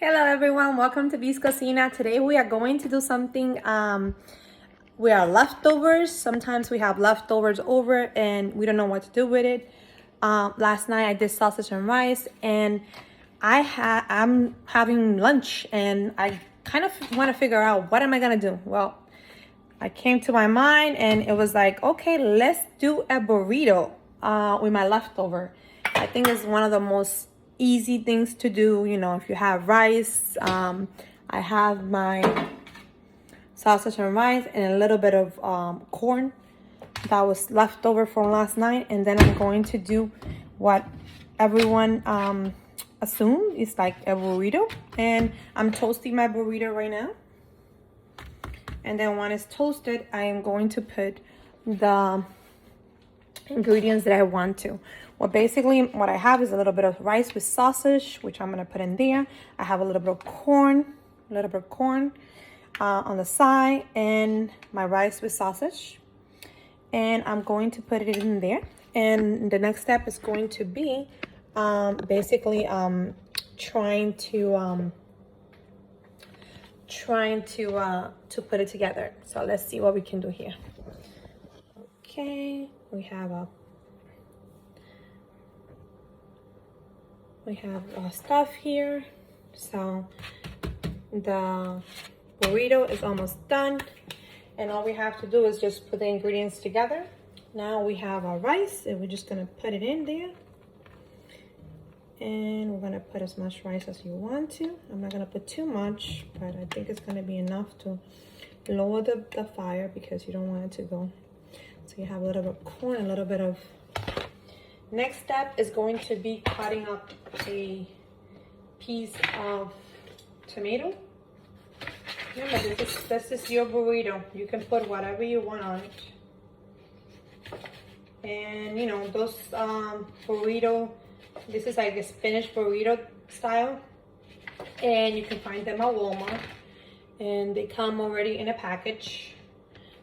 Hello everyone, welcome to B's Cocina. Today we are going to do something, we are leftovers. Sometimes we have leftovers over and we don't know what to do with it. Last night I did sausage and rice and I'm having lunch and I kind of want to figure out what am I gonna do. Well, I came to my mind and it was like, okay, let's do a burrito with my leftover. I think it's one of the most easy things to do. You know, if you have rice, I have my sausage and rice and a little bit of corn that was left over from last night. And then I'm going to do what everyone assumed is like a burrito. And I'm toasting my burrito right now. And then when it's toasted, I am going to put the ingredients that I want to. Well, basically what I have is a little bit of rice with sausage, which I'm gonna put in there. I have a little bit of corn, on the side, and my rice with sausage. And I'm going to put it in there. And the next step is going to be basically trying to put it together. So let's see what we can do here. Okay, we have stuff here. So the burrito is almost done, and all we have to do is just put the ingredients together. Now we have our rice, and we're just gonna put it in there. And we're gonna put as much rice as you want to. I'm not gonna put too much, but I think it's gonna be enough to lower the fire because you don't want it to go. So you have a little bit of corn, a little bit of... Next step is going to be cutting up a piece of tomato. Remember, this is your burrito. You can put whatever you want on it. And you know, those burrito, this is like a spinach burrito style, and you can find them at Walmart, and they come already in a package.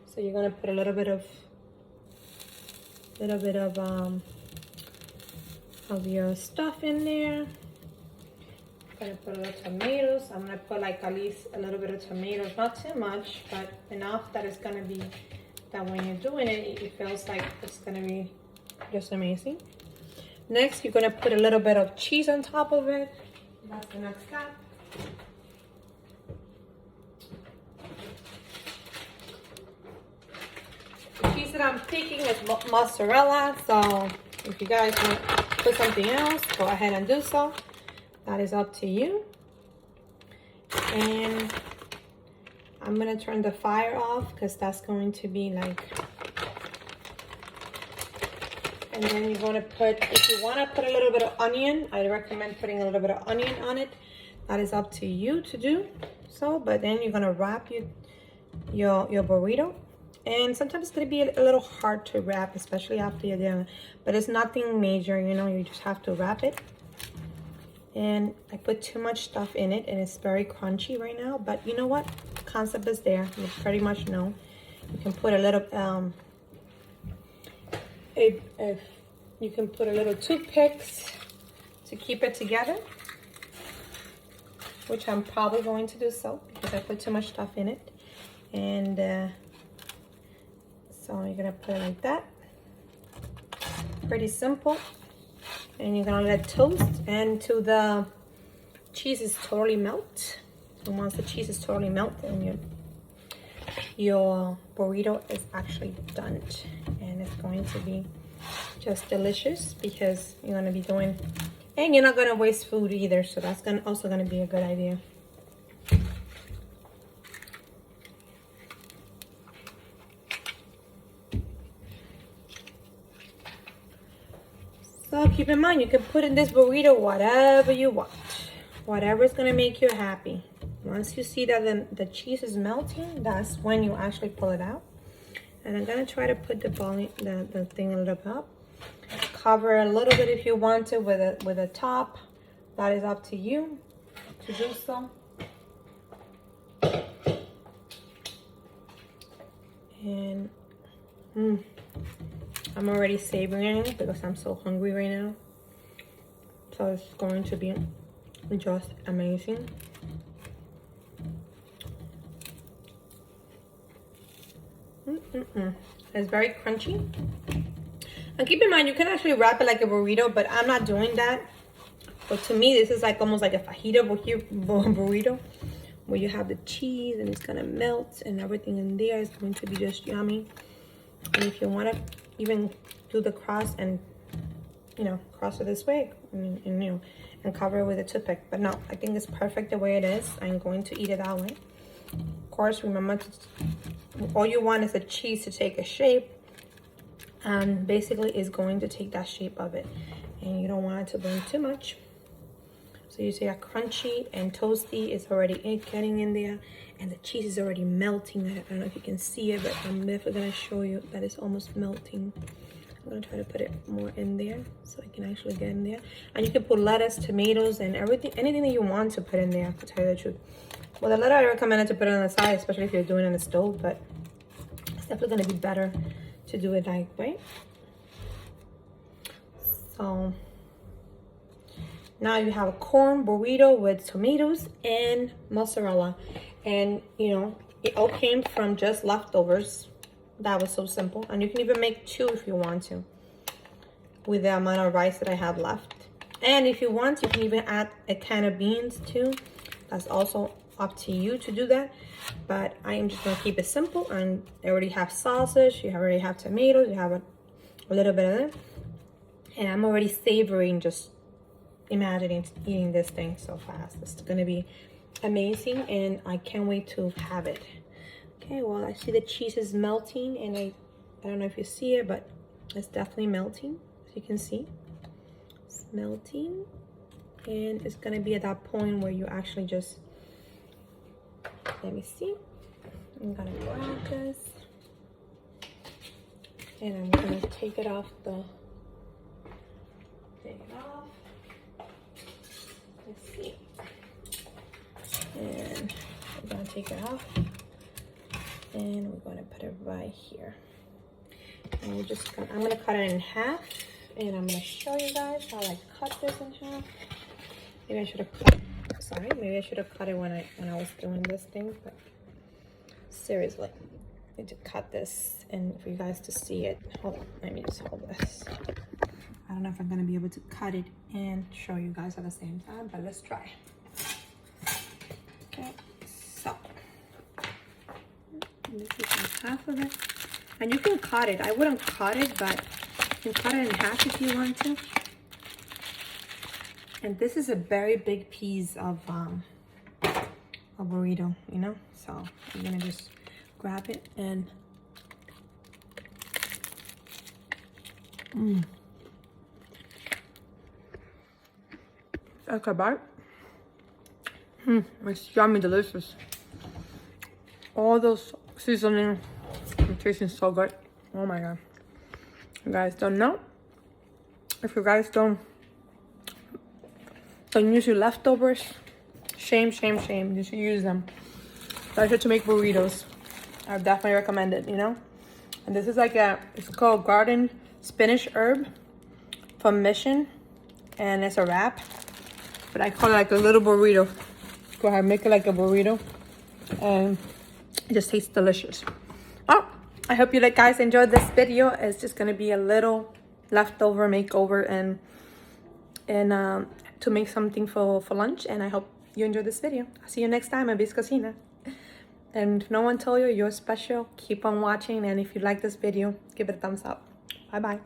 So you're gonna put a little bit of your stuff in there. I'm gonna put a little tomatoes. I'm gonna put like at least a little bit of tomatoes, not too much, but enough that it's gonna be that when you're doing it, it feels like it's gonna be just amazing. Next, you're gonna put a little bit of cheese on top of it. That's the next step. The cheese that I'm picking is mozzarella, so if you guys want to put something else, go ahead and do so. That is up to you. And I'm gonna turn the fire off because that's going to be like... And then you're gonna put, if you wanna put a little bit of onion, I recommend putting a little bit of onion on it. That is up to you to do so, but then you're gonna wrap your burrito. And sometimes it's gonna be a little hard to wrap, especially after you're done. But it's nothing major, you know, you just have to wrap it. And I put too much stuff in it and it's very crunchy right now, but you know what? The concept is there, you pretty much know. You can put a little, you can put a little toothpicks to keep it together, which I'm probably going to do so because I put too much stuff in it. And so you're gonna put it like that. Pretty simple. And you're gonna let it toast until the cheese is totally melt. And once the cheese is totally melted, your burrito is actually done. And it's going to be just delicious because you're gonna be doing, and you're not gonna waste food either. So that's also gonna be a good idea. So keep in mind, you can put in this burrito whatever you want. Whatever is gonna make you happy. Once you see that the cheese is melting, that's when you actually pull it out. And I'm gonna try to put the thing a little bit up. Cover a little bit if you want to with a top. That is up to you to do so. And I'm already savoring it because I'm so hungry right now. So it's going to be just amazing. It's very crunchy. And keep in mind, you can actually wrap it like a burrito, but I'm not doing that. But to me, this is like almost like a fajita burrito, where you have the cheese and it's gonna melt and everything in there is going to be just yummy. And if you want to even do the cross and, you know, cross it this way and you know, and cover it with a toothpick. But no, I think it's perfect the way it is. I'm going to eat it that way. Of course, remember, all you want is the cheese to take a shape, and basically is going to take that shape of it, and you don't want it to burn too much. So you see that crunchy and toasty is already getting in there, and the cheese is already melting. I don't know if you can see it, but I'm definitely gonna show you that it's almost melting. I'm gonna try to put it more in there so it can actually get in there. And you can put lettuce, tomatoes, and everything, anything that you want to put in there, to tell you the truth. Well, the letter I recommend to put it on the side, especially if you're doing it on the stove, but it's definitely gonna be better to do it that way. So now you have a corn burrito with tomatoes and mozzarella, and you know, it all came from just leftovers. That was so simple. And you can even make two if you want to, with the amount of rice that I have left. And if you want, you can even add a can of beans too. That's also up to you to do that, but I am just gonna keep it simple. And I already have sausage, you already have tomatoes, you have a little bit of it, and I'm already savoring, just imagining eating this thing so fast. It's gonna be amazing, and I can't wait to have it. Okay, well, I see the cheese is melting, and I don't know if you see it, but it's definitely melting, as you can see. It's melting, and it's gonna be at that point where you actually just, let me see, I'm gonna grab this and I'm gonna take it off. Let's see, and we're gonna take it off and we're gonna put it right here. And I'm gonna cut it in half, and I'm gonna show you guys how I cut this in half. Maybe I should have cut, sorry, maybe I should have cut it when I was doing this thing, but seriously, I need to cut this and for you guys to see it. Hold on, let me just hold this. I don't know if I'm gonna be able to cut it and show you guys at the same time, but let's try. Okay, so this is like half of it, and you can cut it. I wouldn't cut it, but you can cut it in half if you want to. And this is a very big piece of a burrito, you know? So I'm gonna just grab it and okay, bite. It's yummy, delicious. All those seasoning, it tastes so good. Oh my god. You guys don't know? If you guys don't use your leftovers, shame, shame, shame. You should use them. Pleasure to make burritos. I definitely recommend it, you know? And this is like it's called garden spinach herb from Mission, and it's a wrap, but I call it like a little burrito. Go ahead, make it like a burrito, and it just tastes delicious. Oh, I hope you guys enjoyed this video. It's just gonna be a little leftover makeover and to make something for lunch, and I hope you enjoyed this video. I'll see you next time at Biz Cocina. And if no one told you, you're special. Keep on watching, and if you like this video, give it a thumbs up. Bye bye.